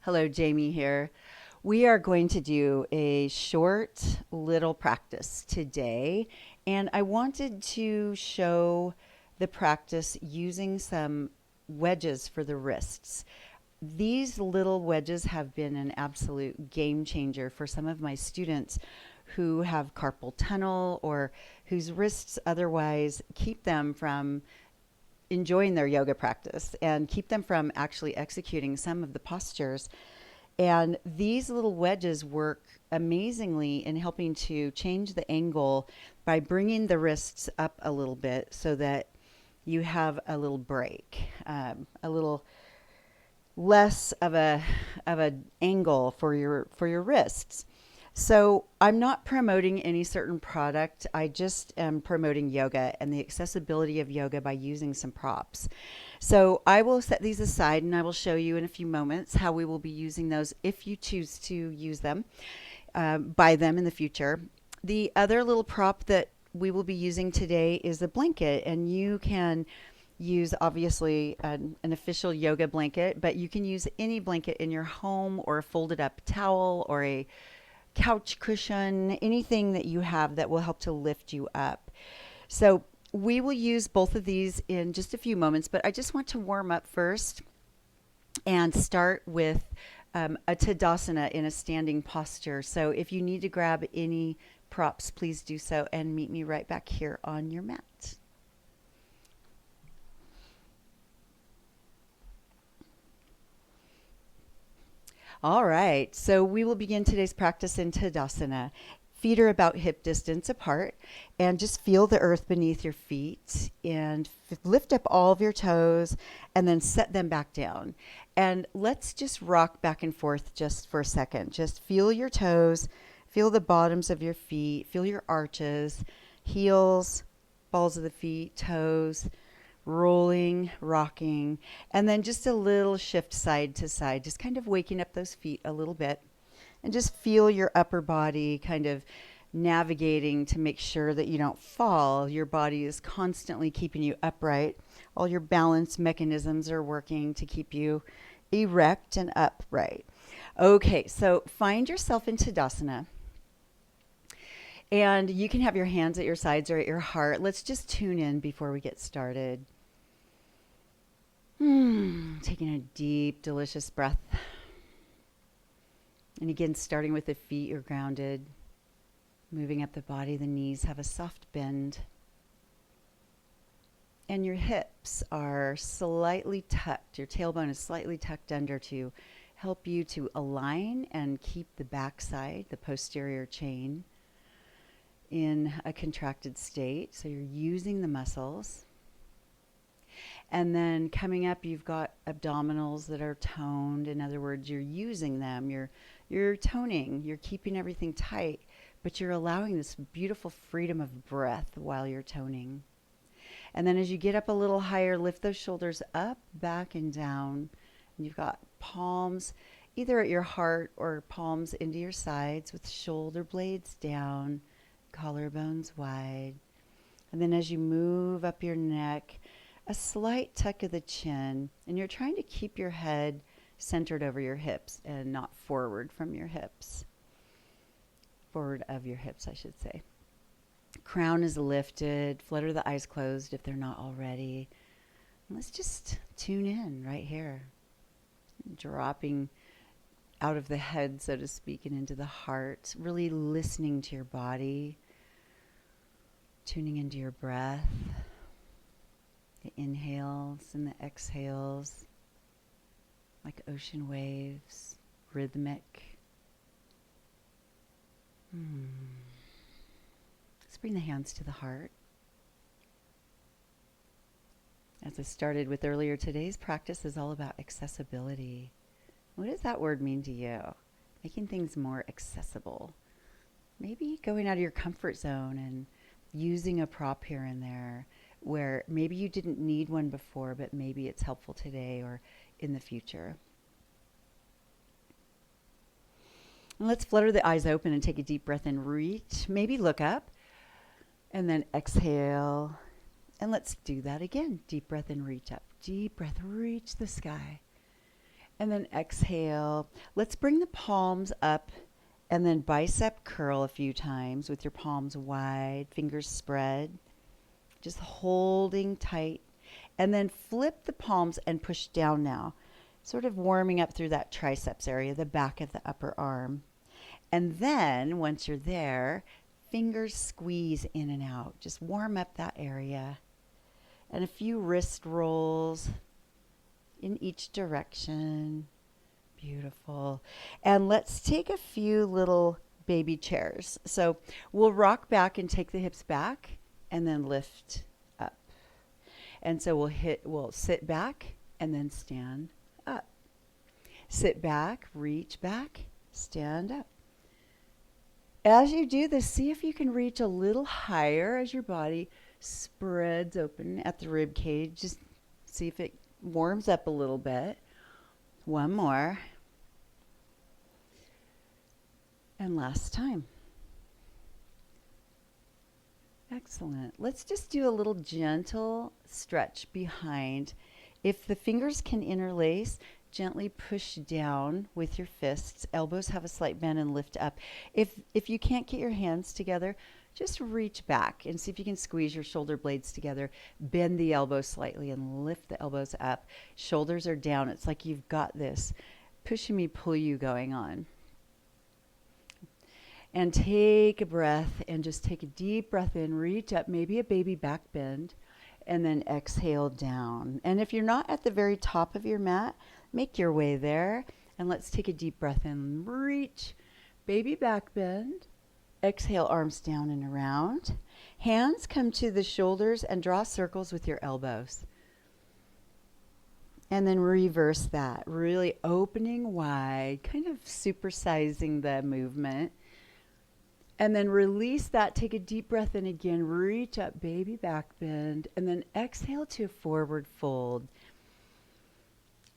Hello, Jami here. We are going to do a short little practice today, and I wanted to show the practice using some wedges for the wrists. These little wedges have been an absolute game changer for some of my students who have carpal tunnel or whose wrists otherwise keep them from enjoying their yoga practice and keep them from actually executing some of the postures. And these little wedges work amazingly in helping to change the angle by bringing the wrists up a little bit so that you have a little break, a little less of a angle for your wrists. So I'm not promoting any certain product. I just am promoting yoga and the accessibility of yoga by using some props. So I will set these aside and I will show you in a few moments how we will be using those if you choose to use them, buy them in the future. The other little prop that we will be using today is a blanket, and you can use obviously an official yoga blanket, but you can use any blanket in your home or a folded up towel or a couch cushion, anything that you have that will help to lift you up. So we will use both of these in just a few moments, but I just want to warm up first and start with a Tadasana in a standing posture. So if you need to grab any props, please do so and meet me right back here on your mat. All right, so we will begin today's practice in Tadasana. Feet are about hip distance apart, and just feel the earth beneath your feet and lift up all of your toes and then set them back down. And let's just rock back and forth just for a second. Just feel your toes, feel the bottoms of your feet, feel your arches, heels, balls of the feet, toes, rolling, rocking, and then just a little shift side to side, just kind of waking up those feet a little bit. And just feel your upper body kind of navigating to make sure that you don't fall. Your body is constantly keeping you upright. All your balance mechanisms are working to keep you erect and upright. Okay, so find yourself in Tadasana. And you can have your hands at your sides or at your heart. Let's just tune in before we get started. Taking a deep, delicious breath. And again, starting with the feet, you're grounded. Moving up the body, the knees have a soft bend. And your hips are slightly tucked. Your tailbone is slightly tucked under to help you to align and keep the backside, the posterior chain, in a contracted state. So you're using the muscles. And then coming up, you've got abdominals that are toned. In other words, you're using them. You're toning. You're keeping everything tight, but you're allowing this beautiful freedom of breath while you're toning. And then as you get up a little higher, lift those shoulders up, back, and down. And you've got palms either at your heart or palms into your sides with shoulder blades down, collarbones wide. And then as you move up your neck, a slight tuck of the chin, and you're trying to keep your head centered over your hips and not forward from your hips. Forward of your hips, I should say. Crown is lifted. Flutter the eyes closed if they're not already. And let's just tune in right here. Dropping out of the head, so to speak, and into the heart. Really listening to your body. Tuning into your breath. The inhales and the exhales, like ocean waves, rhythmic. Let's bring the hands to the heart. As I started with earlier, today's practice is all about accessibility. What does that word mean to you? Making things more accessible. Maybe going out of your comfort zone and using a prop here and there, where maybe you didn't need one before, but maybe it's helpful today or in the future. And let's flutter the eyes open and take a deep breath in. Reach, maybe look up, and then exhale. And let's do that again. Deep breath in, reach up. Deep breath, reach the sky. And then exhale. Let's bring the palms up and then bicep curl a few times with your palms wide, fingers spread, just holding tight. And then flip the palms and push down now, sort of warming up through that triceps area, the back of the upper arm. And then once you're there, fingers squeeze in and out. Just warm up that area. And a few wrist rolls in each direction. Beautiful. And let's take a few little baby chairs. So we'll rock back and take the hips back and then lift up. And so we'll sit back and then stand up. Sit back, reach back, stand up. As you do this, see if you can reach a little higher as your body spreads open at the rib cage. Just see if it warms up a little bit. One more. And last time. Excellent. Let's just do a little gentle stretch behind. If the fingers can interlace, gently push down with your fists. Elbows have a slight bend and lift up. If you can't get your hands together, just reach back and see if you can squeeze your shoulder blades together. Bend the elbows slightly and lift the elbows up. Shoulders are down. It's like you've got this pushing me, pull you going on. And take a breath and just take a deep breath in. Reach up, maybe a baby back bend, and then exhale down. And if you're not at the very top of your mat, make your way there. And let's take a deep breath in. Reach, baby back bend. Exhale, arms down and around. Hands come to the shoulders and draw circles with your elbows. And then reverse that, really opening wide, kind of supersizing the movement. And then release that, take a deep breath in again, reach up, baby back bend, and then exhale to a forward fold.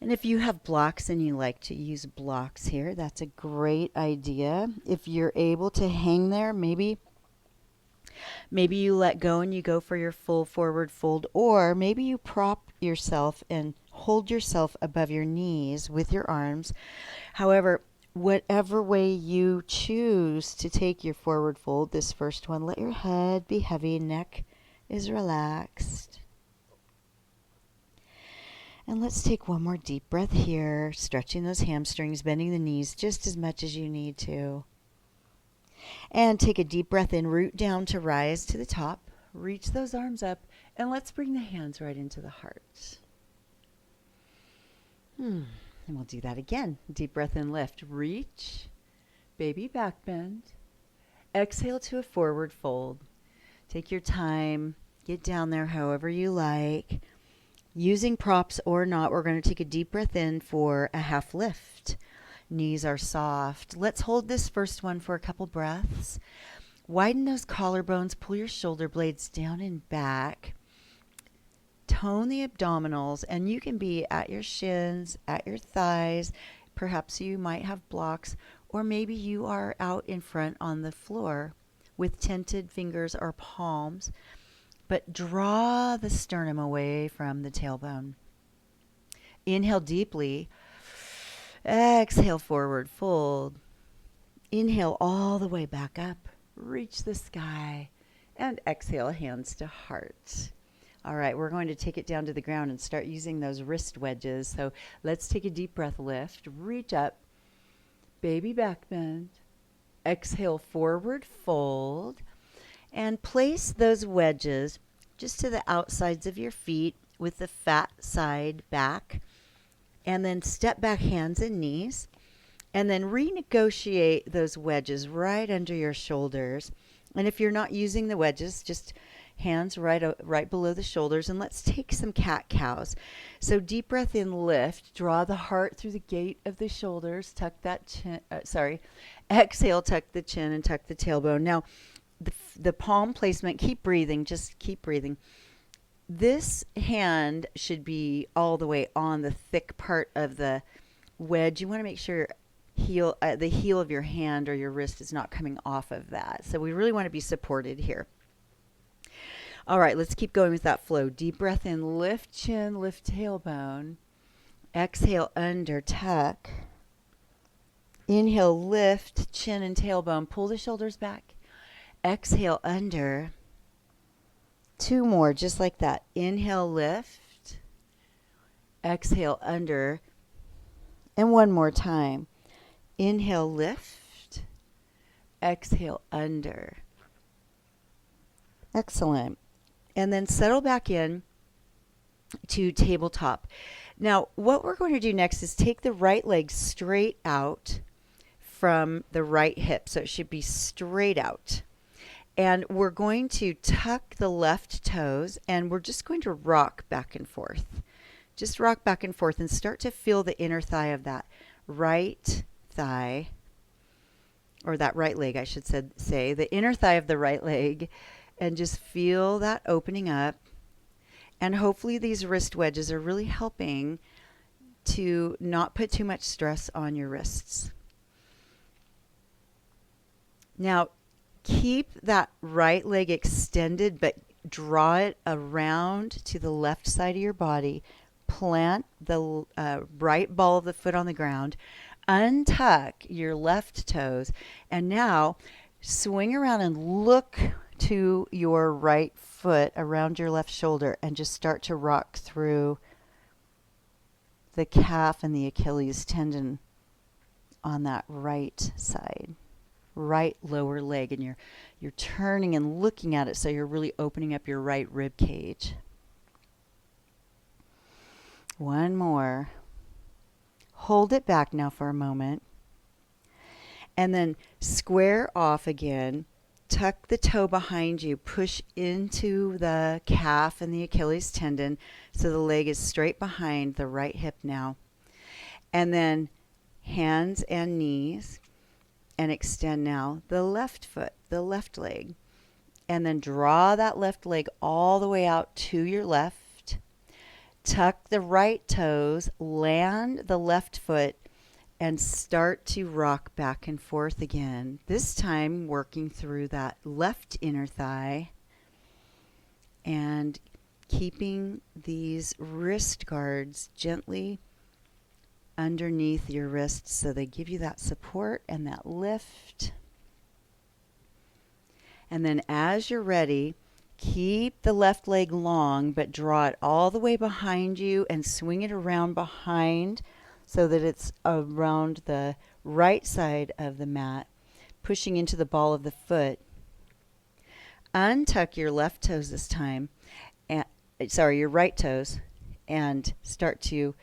And if you have blocks and you like to use blocks here, that's a great idea. If you're able to hang there, maybe you let go and you go for your full forward fold, or maybe you prop yourself and hold yourself above your knees with your arms. However, whatever way you choose to take your forward fold, this first one, let your head be heavy, neck is relaxed. And let's take one more deep breath here, stretching those hamstrings, bending the knees just as much as you need to. And take a deep breath in, root down to rise to the top, reach those arms up, and let's bring the hands right into the heart. And we'll do that again. Deep breath in, lift, reach, baby back bend. Exhale to a forward fold. Take your time, get down there however you like. Using props or not, we're going to take a deep breath in for a half lift. Knees are soft. Let's hold this first one for a couple breaths. Widen those collarbones, pull your shoulder blades down and back. Tone the abdominals, and you can be at your shins, at your thighs. Perhaps you might have blocks, or maybe you are out in front on the floor with tented fingers or palms. But draw the sternum away from the tailbone. Inhale deeply. Exhale, forward fold. Inhale all the way back up. Reach the sky. And exhale, hands to heart. All right, we're going to take it down to the ground and start using those wrist wedges. So let's take a deep breath, lift, reach up, baby back bend. Exhale, forward fold. And place those wedges just to the outsides of your feet with the fat side back. And then step back, hands and knees. And then renegotiate those wedges right under your shoulders. And if you're not using the wedges, just hands right below the shoulders. And let's take some cat-cows. So deep breath in, lift. Draw the heart through the gate of the shoulders. Tuck that chin. Exhale, tuck the chin and tuck the tailbone. Now, the palm placement, keep breathing, just keep breathing. This hand should be all the way on the thick part of the wedge. You want to make sure the heel of your hand or your wrist is not coming off of that. So we really want to be supported here. All right, let's keep going with that flow. Deep breath in, lift chin, lift tailbone. Exhale, under, tuck. Inhale, lift, chin and tailbone. Pull the shoulders back. Exhale, under. 2 more, just like that. Inhale, lift. Exhale, under. And 1 more time. Inhale, lift. Exhale, under. Excellent. And then settle back in to tabletop. Now, what we're going to do next is take the right leg straight out from the right hip. So it should be straight out. And we're going to tuck the left toes, and we're just going to rock back and forth. Just rock back and forth and start to feel the inner thigh of that right thigh, or that right leg, I should say, the inner thigh of the right leg, and just feel that opening up. And hopefully these wrist wedges are really helping to not put too much stress on your wrists. Now, keep that right leg extended, but draw it around to the left side of your body. Plant the right ball of the foot on the ground. Untuck your left toes. And now swing around and look to your right foot around your left shoulder and just start to rock through the calf and the Achilles tendon on that right side. Right lower leg, and you're turning and looking at it, so you're really opening up your right rib cage. 1 more. Hold it back now for a moment, and then square off again. Tuck the toe behind you, push into the calf and the Achilles tendon so the leg is straight behind the right hip now, and then hands and knees. And extend now the left foot, the left leg. And then draw that left leg all the way out to your left. Tuck the right toes, land the left foot, and start to rock back and forth again. This time working through that left inner thigh and keeping these wrist guards gently underneath your wrists so they give you that support and that lift. And then as you're ready, keep the left leg long, but draw it all the way behind you and swing it around behind so that it's around the right side of the mat, pushing into the ball of the foot. Untuck your left toes this time, your right toes, and start to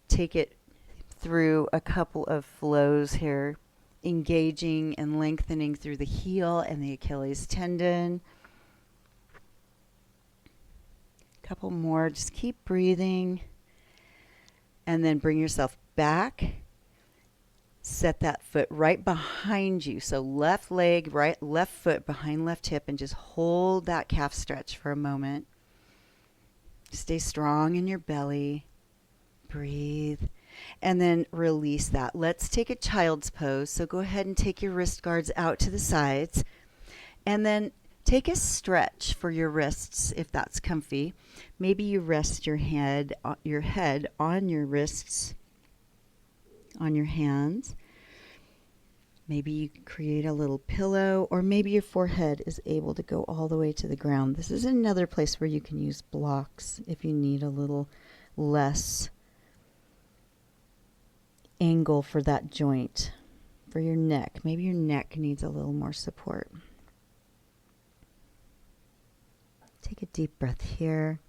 take it through a couple of flows here, engaging and lengthening through the heel and the Achilles tendon. A couple more, just keep breathing. And then bring yourself back. Set that foot right behind you. So left leg, left foot behind left hip, and just hold that calf stretch for a moment. Stay strong in your belly. Breathe. And then release that. Let's take a child's pose. So go ahead and take your wrist guards out to the sides. And then take a stretch for your wrists if that's comfy. Maybe you rest your head on your wrists, on your hands. Maybe you create a little pillow, or maybe your forehead is able to go all the way to the ground. This is another place where you can use blocks if you need a little less angle for that joint. For your neck, maybe your neck needs a little more support. Take a deep breath here.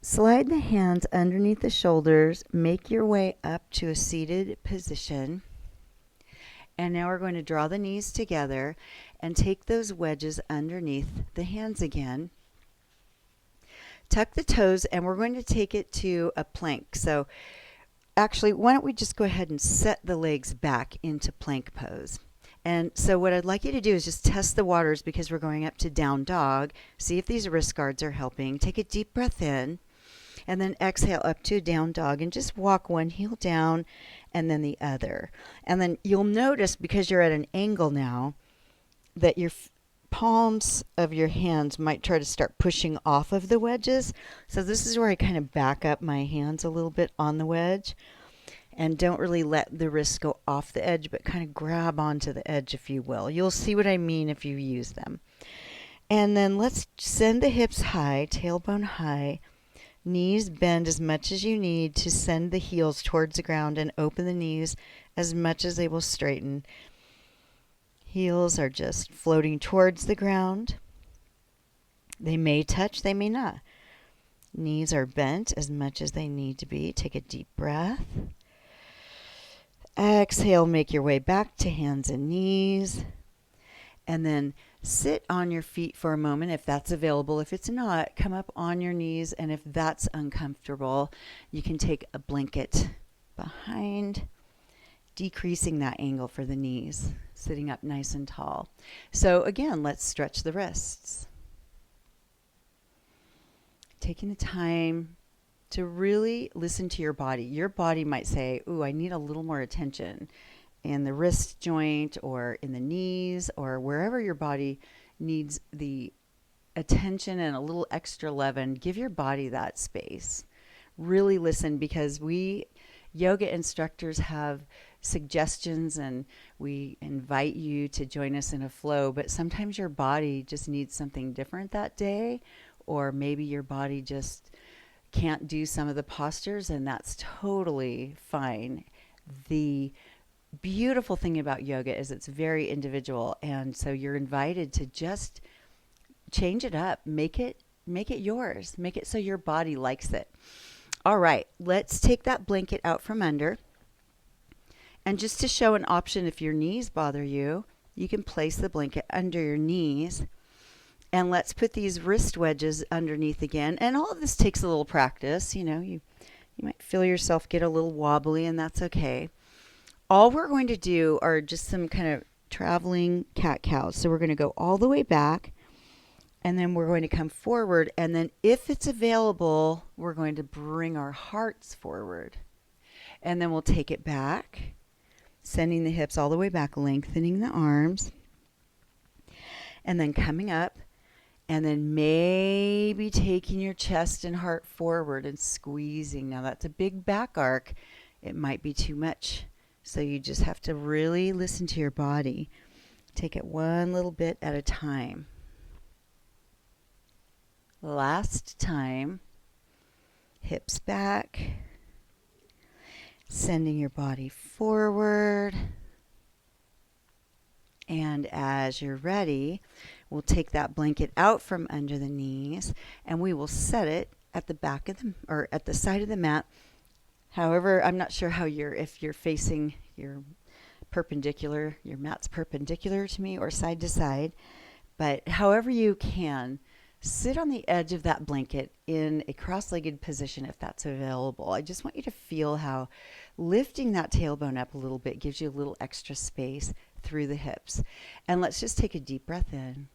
Slide the hands underneath the shoulders. Make your way up to a seated position. And now we're going to draw the knees together and take those wedges underneath the hands again. Tuck the toes, and we're going to take it to a plank. So actually, why don't we just go ahead and set the legs back into plank pose. And so what I'd like you to do is just test the waters, because we're going up to down dog. See if these wrist guards are helping. Take a deep breath in, and then exhale up to down dog, and just walk one heel down and then the other. And then you'll notice, because you're at an angle now, that your palms of your hands might try to start pushing off of the wedges. So this is where I kind of back up my hands a little bit on the wedge and don't really let the wrists go off the edge, but kind of grab onto the edge, if you will. You'll see what I mean if you use them. And then let's send the hips high, tailbone high. Knees bend as much as you need to send the heels towards the ground and open the knees as much as they will straighten. Heels are just floating towards the ground. They may touch, they may not. Knees are bent as much as they need to be. Take a deep breath. Exhale, make your way back to hands and knees. And then sit on your feet for a moment if that's available. If it's not, come up on your knees. And if that's uncomfortable, you can take a blanket behind, decreasing that angle for the knees, sitting up nice and tall. So again, let's stretch the wrists. Taking the time to really listen to your body. Your body might say, ooh, I need a little more attention in the wrist joint or in the knees or wherever your body needs the attention and a little extra leaven. Give your body that space. Really listen, because we yoga instructors have suggestions and we invite you to join us in a flow, but sometimes your body just needs something different that day, or maybe your body just can't do some of the postures, and that's totally fine. The beautiful thing about yoga is it's very individual, and so you're invited to just change it up, make it yours, make it so your body likes it. All right, let's take that blanket out from under, and just to show an option, if your knees bother you, you can place the blanket under your knees, and let's put these wrist wedges underneath again. And all of this takes a little practice. You might feel yourself get a little wobbly, and that's okay. All we're going to do are just some kind of traveling cat-cows. So we're going to go all the way back, and then we're going to come forward. And then if it's available, we're going to bring our hearts forward. And then we'll take it back, sending the hips all the way back, lengthening the arms. And then coming up, and then maybe taking your chest and heart forward and squeezing. Now that's a big back arc. It might be too much. So you just have to really listen to your body. Take it one little bit at a time. Last time, hips back, sending your body forward. And as you're ready, we'll take that blanket out from under the knees, and we will set it at the back of or at the side of the mat. However, I'm not sure how if you're facing your perpendicular, your mat's perpendicular to me or side to side, but however you can, sit on the edge of that blanket in a cross-legged position if that's available. I just want you to feel how lifting that tailbone up a little bit gives you a little extra space through the hips. And let's just take a deep breath in.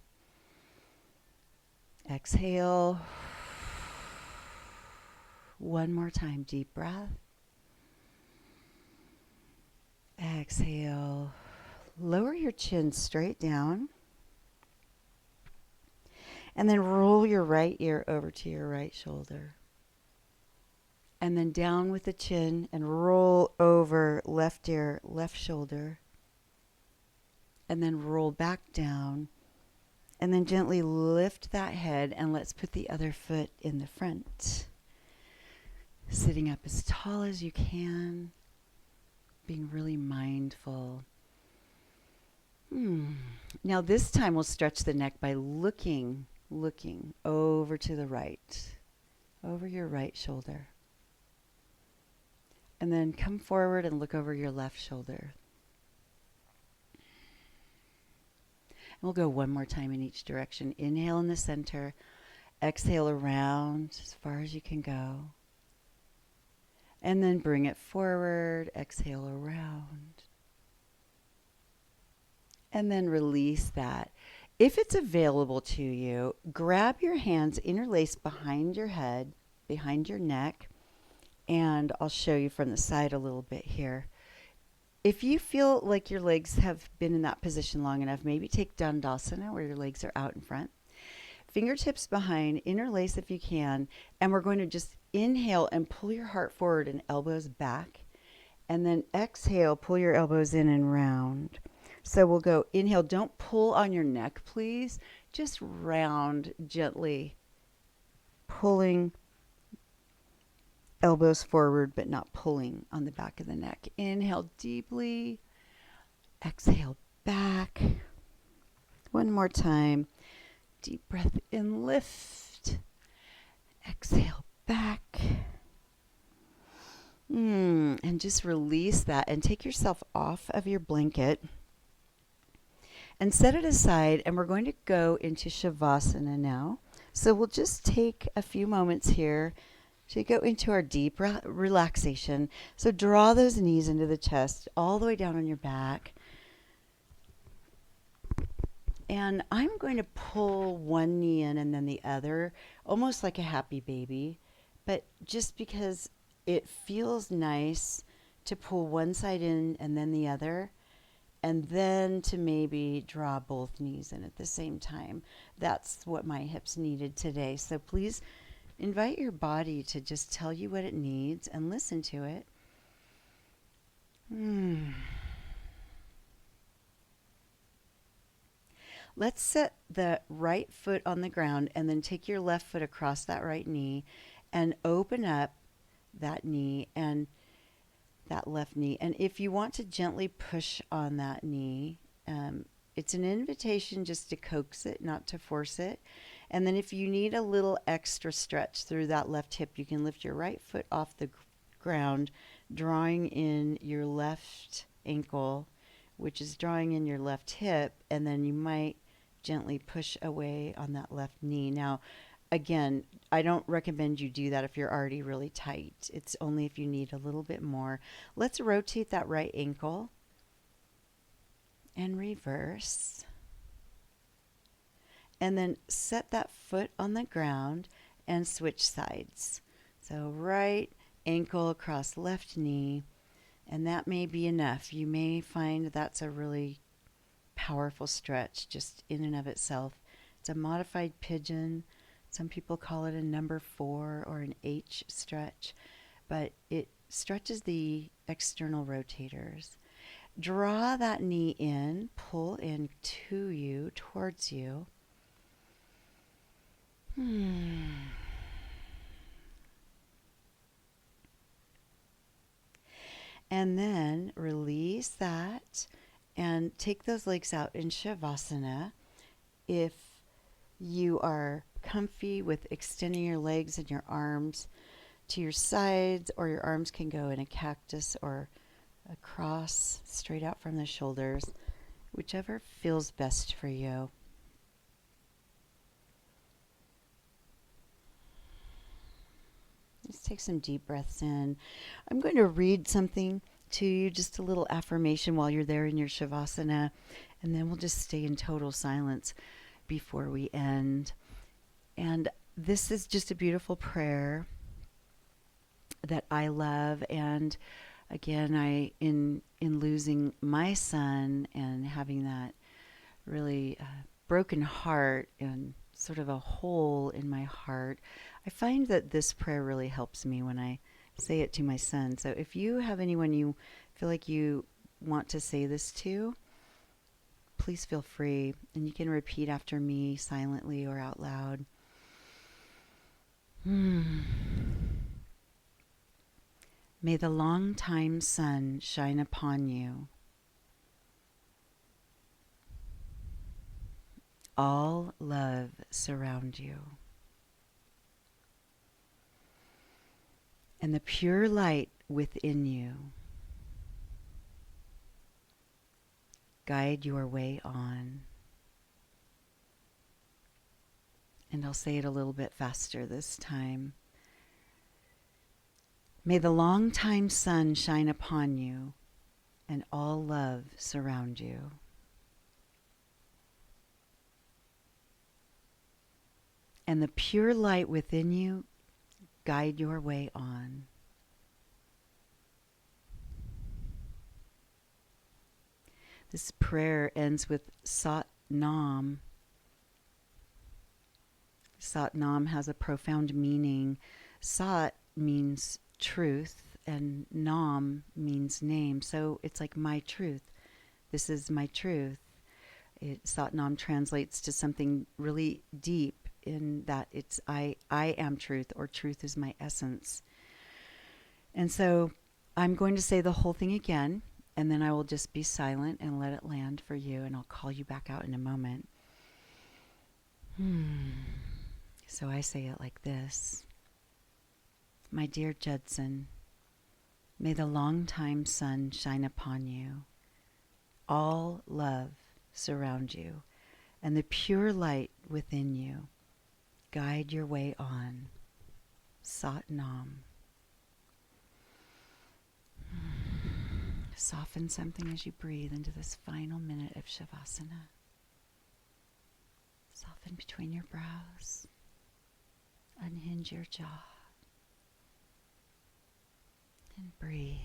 Exhale. One more time, deep breath. Exhale. Lower your chin straight down. And then roll your right ear over to your right shoulder. And then down with the chin and roll over left ear, left shoulder. And then roll back down. And then gently lift that head, and let's put the other foot in the front. Sitting up as tall as you can. Being really mindful. Now this time we'll stretch the neck by looking over to the right, over your right shoulder. And then come forward and look over your left shoulder. And we'll go one more time in each direction. Inhale in the center, exhale around as far as you can go. And then bring it forward, exhale around. And then release that. If it's available to you, grab your hands interlaced behind your head, behind your neck, and I'll show you from the side a little bit here. If you feel like your legs have been in that position long enough, maybe take Dandasana where your legs are out in front. Fingertips behind, interlace if you can, and we're going to just inhale and pull your heart forward and elbows back. And then exhale, pull your elbows in and round. So we'll go inhale, don't pull on your neck, please. Just round gently, pulling elbows forward, but not pulling on the back of the neck. Inhale deeply, exhale back. One more time. Deep breath in, lift. Exhale back. And just release that and take yourself off of your blanket and set it aside. And we're going to go into Shavasana now. So we'll just take a few moments here to go into our deep relaxation. So draw those knees into the chest, all the way down on your back. And I'm going to pull one knee in and then the other, almost like a happy baby. But just because it feels nice to pull one side in and then the other, and then to maybe draw both knees in at the same time. That's what my hips needed today. So please invite your body to just tell you what it needs and listen to it. Let's set the right foot on the ground and then take your left foot across that right knee and open up that knee and that left knee. And if you want to gently push on that knee, it's an invitation just to coax it, not to force it. And then if you need a little extra stretch through that left hip, you can lift your right foot off the ground, drawing in your left ankle, which is drawing in your left hip, and then you might gently push away on that left knee. Now, again, I don't recommend you do that if you're already really tight. It's only if you need a little bit more. Let's rotate that right ankle and reverse. And then set that foot on the ground and switch sides. So right ankle across left knee, and that may be enough. You may find that's a really powerful stretch just in and of itself. It's a modified pigeon. Some people call it a number 4 or an H stretch, but it stretches the external rotators. Draw that knee in, pull in to you, towards you. And then release that and take those legs out in Shavasana. If you are comfy with extending your legs and your arms to your sides, or your arms can go in a cactus or across, straight out from the shoulders, whichever feels best for you. Just take some deep breaths in. I'm going to read something to you, just a little affirmation while you're there in your Shavasana, and then we'll just stay in total silence before we end. And this is just a beautiful prayer that I love. And again, in losing my son and having that really broken heart and sort of a hole in my heart, I find that this prayer really helps me when I say it to my son. So if you have anyone you feel like you want to say this to, please feel free, and you can repeat after me silently or out loud. May the long-time sun shine upon you. All love surround you. And the pure light within you guide your way on. And I'll say it a little bit faster this time. May the long-time sun shine upon you, and all love surround you. And the pure light within you guide your way on. And the pure light within you guide your way on. This prayer ends with Sat Nam. Sat Nam has a profound meaning. Sat means truth and Nam means name. So it's like my truth. This is my truth. Sat Nam translates to something really deep in that it's I am truth, or truth is my essence. And so I'm going to say the whole thing again, and then I will just be silent and let it land for you, and I'll call you back out in a moment. So I say it like this. My dear Judson, may the long-time sun shine upon you. All love surround you, and the pure light within you guide your way on. Sat Nam. Soften something as you breathe into this final minute of Shavasana. Soften between your brows. Unhinge your jaw. And breathe.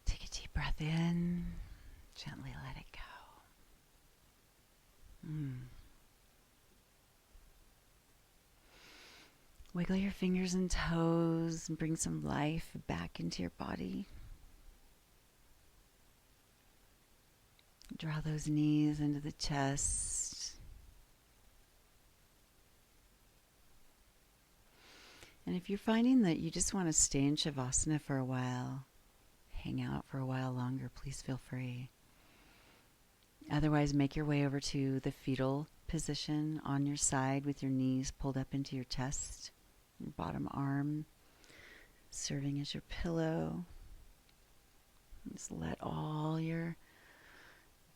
Take a deep breath in. Gently let it go. Wiggle your fingers and toes and bring some life back into your body. Draw those knees into the chest. And if you're finding that you just want to stay in Shavasana for a while, hang out for a while longer, please feel free. Otherwise, make your way over to the fetal position on your side with your knees pulled up into your chest, your bottom arm serving as your pillow. Just let all your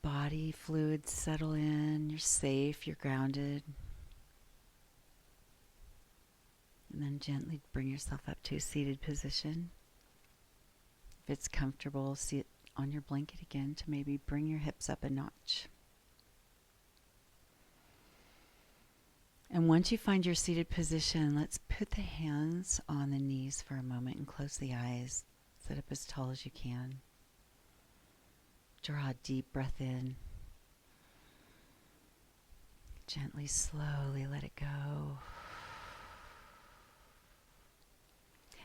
body fluids settle in. You're safe, you're grounded. And then gently bring yourself up to a seated position. If it's comfortable, sit on your blanket again to maybe bring your hips up a notch. And once you find your seated position, let's put the hands on the knees for a moment and close the eyes. Sit up as tall as you can. Draw a deep breath in. Gently, slowly let it go.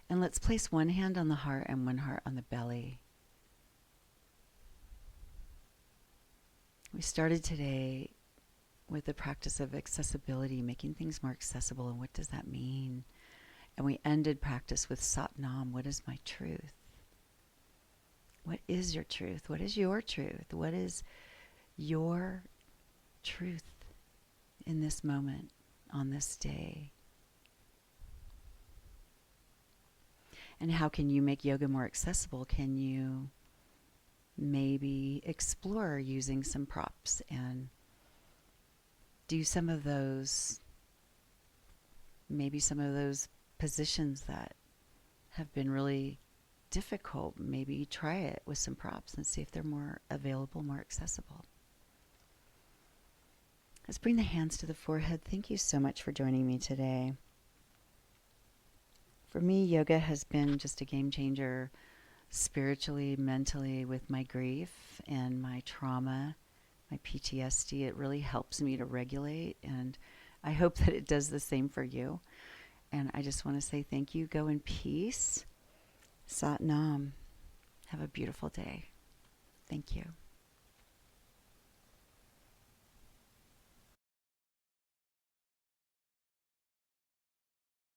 And let's place one hand on the heart and one heart on the belly. We started today with the practice of accessibility, making things more accessible, and what does that mean? And we ended practice with Sat Nam, what is my truth? What is your truth? What is your truth? What is your truth in this moment, on this day? And how can you make yoga more accessible? Can you maybe explore using some props and do some of those, maybe some of those positions that have been really difficult? Maybe try it with some props and see if they're more available, more accessible. Let's bring the hands to the forehead. Thank you so much for joining me today. For me, yoga has been just a game changer spiritually, mentally, with my grief and my trauma, my PTSD. It really helps me to regulate, and I hope that it does the same for you. And I just want to say thank you. Go in peace. Sat Nam. Have a beautiful day. Thank you.